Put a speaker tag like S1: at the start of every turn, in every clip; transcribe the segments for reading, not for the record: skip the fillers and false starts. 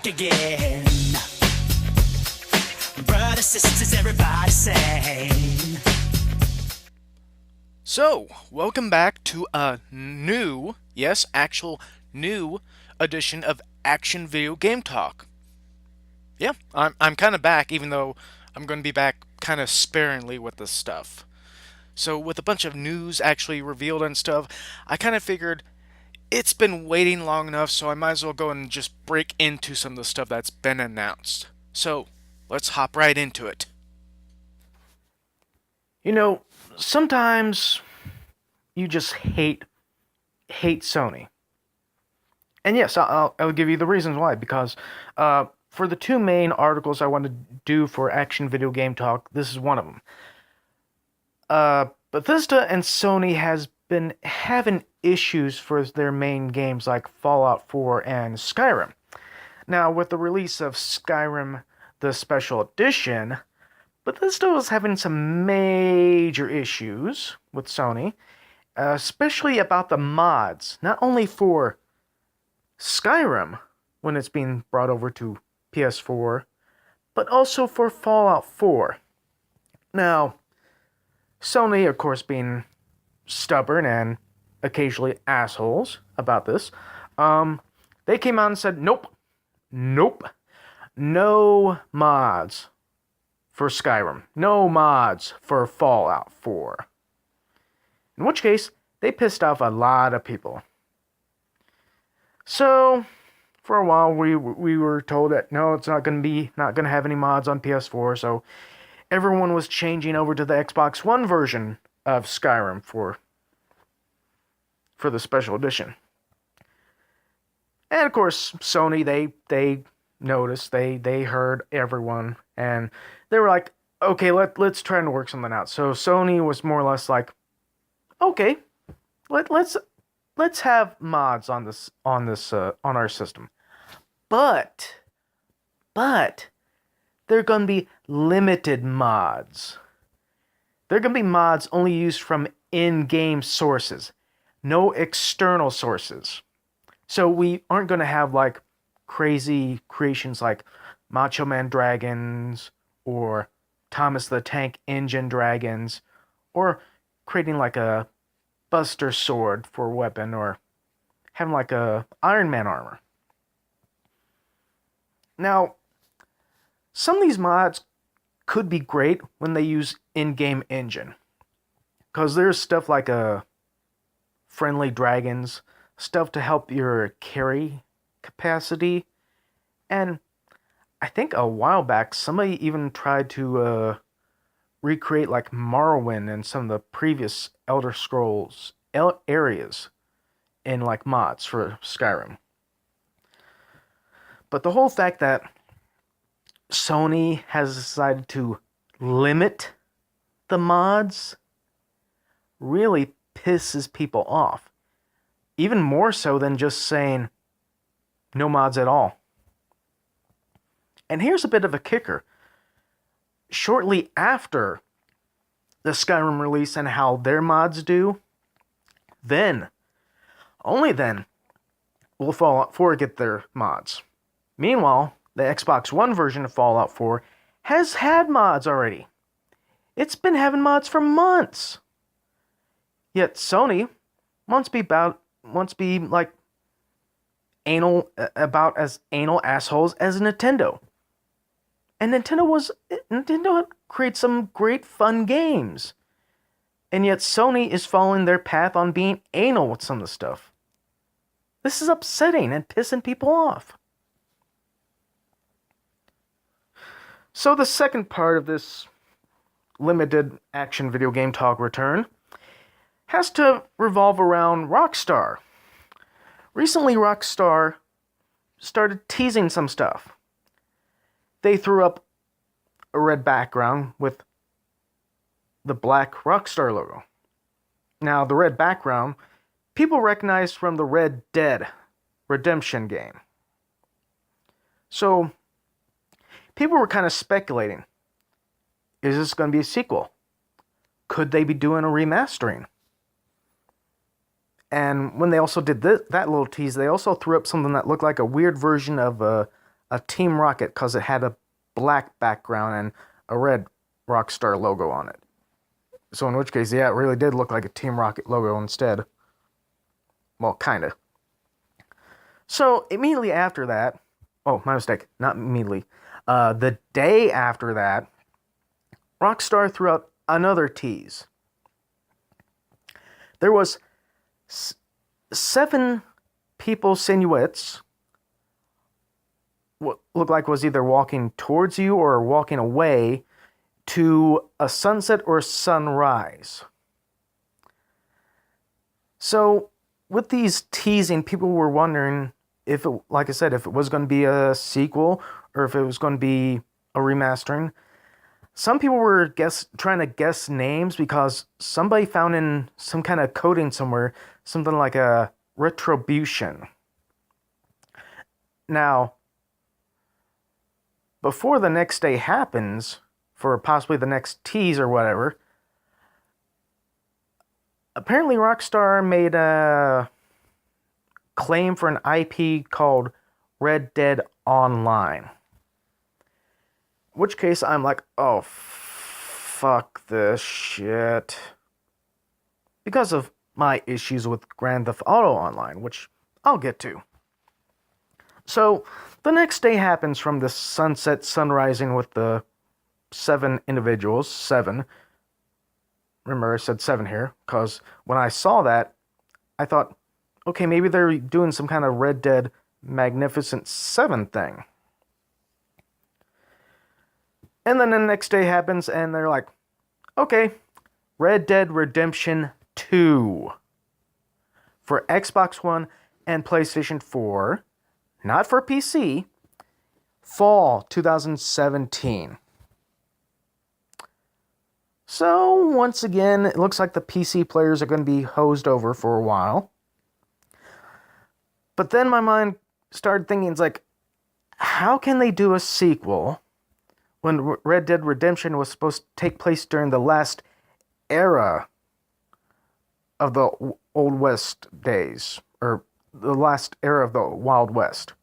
S1: again. Brothers, sisters, everybody sing.
S2: So, welcome back to a new, yes, actual new edition of Action Video Game Talk. Yeah, I'm kind of back, even though I'm going to be back kind of sparingly with this stuff. So, with a bunch of news actually revealed and stuff, I kind of figured it's been waiting long enough, so I might as well go and just break into some of the stuff that's been announced. So, let's hop right into it. You know, sometimes you just hate Sony. And yes, I'll give you the reasons why. Because for the two main articles I want to do for Action Video Game Talk, this is one of them. Bethesda and Sony has been having issues for their main games like Fallout 4 and Skyrim. Now, with the release of Skyrim, the Special Edition, Bethesda was having some major issues with Sony, especially about the mods, not only for Skyrim, when it's being brought over to PS4, but also for Fallout 4. Now, Sony, of course, being stubborn and occasionally assholes about this, they came out and said, nope, no mods for Skyrim, no mods for Fallout 4. In which case, they pissed off a lot of people. So, for a while, we were told that no, it's not going to have any mods on PS4. So, everyone was changing over to the Xbox One version of Skyrim for the Special Edition. And of course, Sony, they noticed, they heard everyone, and they were like, okay, let's try and work something out. So Sony was more or less like, okay, let's have mods on our system, but they're gonna be limited mods. They're gonna be mods only used from in-game sources, no external sources. So we aren't gonna have like crazy creations like Macho Man dragons or Thomas the Tank Engine dragons, or creating like a Buster sword for a weapon, or having like a Iron Man armor. Now, some of these mods could be great when they use in-game engine, because there's stuff like friendly dragons, stuff to help your carry capacity, and I think a while back somebody even tried to recreate like Morrowind and some of the previous Elder Scrolls areas in like mods for Skyrim. But the whole fact that Sony has decided to limit the mods really pisses people off. Even more so than just saying no mods at all. And here's a bit of a kicker. Shortly after the Skyrim release and how their mods do, only then, will Fallout 4 get their mods. Meanwhile, the Xbox One version of Fallout 4 has had mods already. It's been having mods for months. Yet Sony wants to be like about as anal assholes as Nintendo. And Nintendo creates some great fun games. And yet Sony is following their path on being anal with some of the stuff. This is upsetting and pissing people off. So the second part of this limited Action Video Game Talk return has to revolve around Rockstar. Recently, Rockstar started teasing some stuff. They threw up a red background with the black Rockstar logo. Now, the red background, people recognize from the Red Dead Redemption game. So, people were kind of speculating. Is this going to be a sequel? Could they be doing a remastering? And when they also did that little tease, they also threw up something that looked like a weird version of a Team Rocket because it had a black background and a red Rockstar logo on it. So in which case, yeah, it really did look like a Team Rocket logo instead. Well, kinda. So immediately after that, oh, my mistake, not immediately. The day after that, Rockstar threw out another tease. There was 7 people silhouettes. What looked like was either walking towards you or walking away to a sunset or sunrise. So with these teasing, people were wondering if it, like I said, if it was going to be a sequel or if it was going to be a remastering. Some people were trying to guess names because somebody found in some kind of coding somewhere something like a retribution. Now, before the next day happens, for possibly the next tease or whatever, apparently Rockstar made a claim for an IP called Red Dead Online. In which case I'm like, oh, fuck this shit. Because of my issues with Grand Theft Auto Online, which I'll get to. So, the next day happens from the sunset sunrising with the 7 individuals. 7. Remember, I said 7 here, because when I saw that, I thought, okay, maybe they're doing some kind of Red Dead Magnificent 7 thing. And then the next day happens, and they're like, okay, Red Dead Redemption 2 for Xbox One and PlayStation 4, not for PC, fall 2017. So, once again, it looks like the PC players are going to be hosed over for a while. But then my mind started thinking, it's like, how can they do a sequel when Red Dead Redemption was supposed to take place during the last era of the Old West days, or the last era of the Wild West?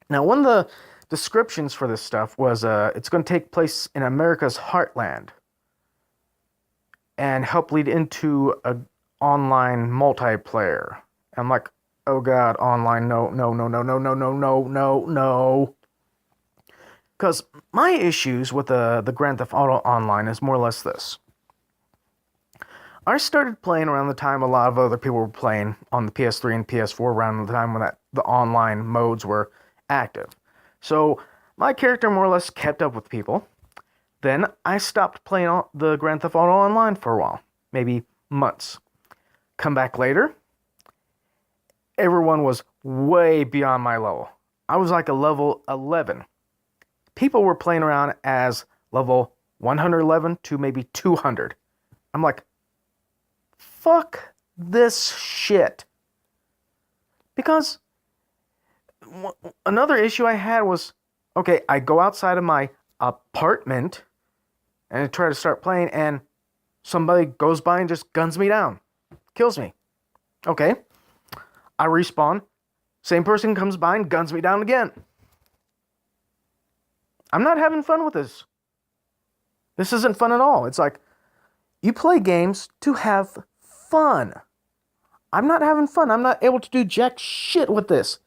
S2: Now, one of the descriptions for this stuff was it's going to take place in America's heartland and help lead into an online multiplayer. I'm like, oh god, online, no. Because my issues with the Grand Theft Auto Online is more or less this. I started playing around the time a lot of other people were playing on the PS3 and PS4, around the time when the online modes were active. So my character more or less kept up with people. Then I stopped playing the Grand Theft Auto Online for a while, maybe months. Come back later, everyone was way beyond my level. I was like a level 11. People were playing around as level 111 to maybe 200. I'm like, fuck this shit. Because another issue I had was, okay, I go outside of my apartment and I try to start playing, and somebody goes by and just guns me down, kills me. Okay, I respawn, same person comes by and guns me down again. I'm not having fun with this. This isn't fun at all. It's like, you play games to have fun. I'm not having fun. I'm not able to do jack shit with this.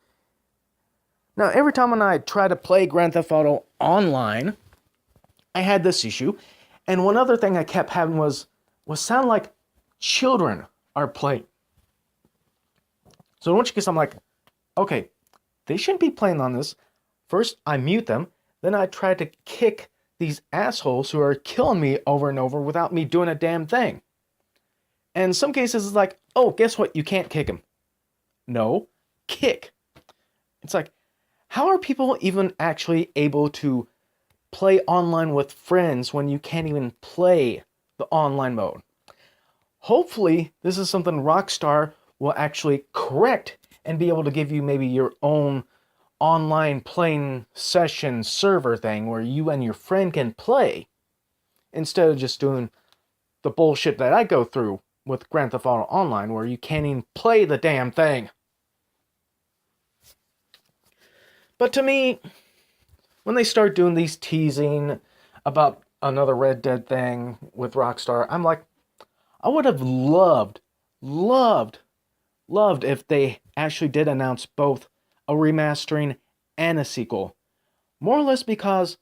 S2: Now, every time when I try to play Grand Theft Auto Online, I had this issue. And one other thing I kept having was sound like children are playing. So in which case I'm like, okay, they shouldn't be playing on this. First, I mute them. Then I try to kick these assholes who are killing me over and over without me doing a damn thing. And in some cases, it's like, oh, guess what? You can't kick him. No, kick. It's like, how are people even actually able to play online with friends when you can't even play the online mode? Hopefully, this is something Rockstar will actually correct and be able to give you maybe your own online playing session server thing where you and your friend can play instead of just doing the bullshit that I go through with Grand Theft Auto Online where you can't even play the damn thing. But to me, when they start doing these teasing about another Red Dead thing with Rockstar, I'm like, I would have loved if they actually did announce both a remastering and a sequel. More or less because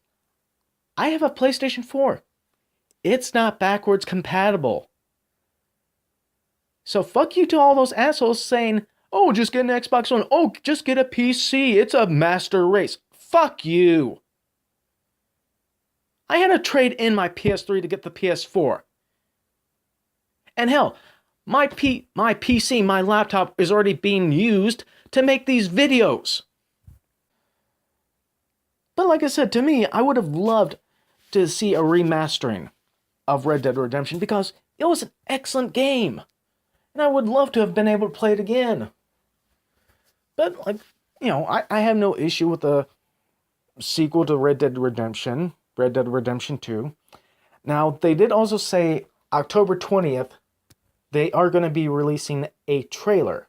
S2: I have a PlayStation 4. It's not backwards compatible. So fuck you to all those assholes saying, oh, just get an Xbox One. Oh, just get a PC. It's a master race. Fuck you. I had to trade in my PS3 to get the PS4. And hell, my PC, my laptop is already being used to make these videos. But like I said, to me, I would have loved to see a remastering of Red Dead Redemption because it was an excellent game. And I would love to have been able to play it again. But, like, you know, I have no issue with the sequel to Red Dead Redemption 2. Now, they did also say October 20th, they are going to be releasing a trailer.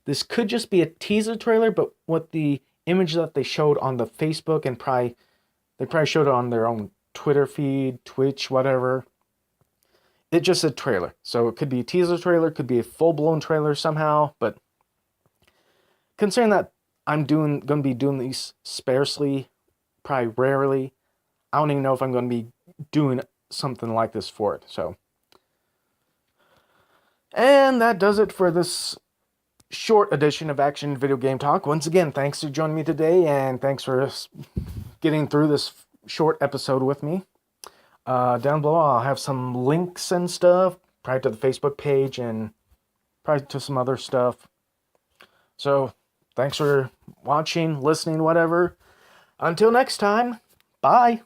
S2: This could just be a teaser trailer, but with the image that they showed on the Facebook and they probably showed it on their own Twitter feed, Twitch, whatever. It just said trailer. So it could be a teaser trailer, could be a full-blown trailer somehow, but considering that I'm going to be doing these sparsely, probably rarely, I don't even know if I'm going to be doing something like this for it. So, and that does it for this short edition of Action Video Game Talk. Once again, thanks for joining me today, and thanks for getting through this short episode with me. Down below, I'll have some links and stuff, probably to the Facebook page and probably to some other stuff. So, thanks for watching, listening, whatever. Until next time, bye.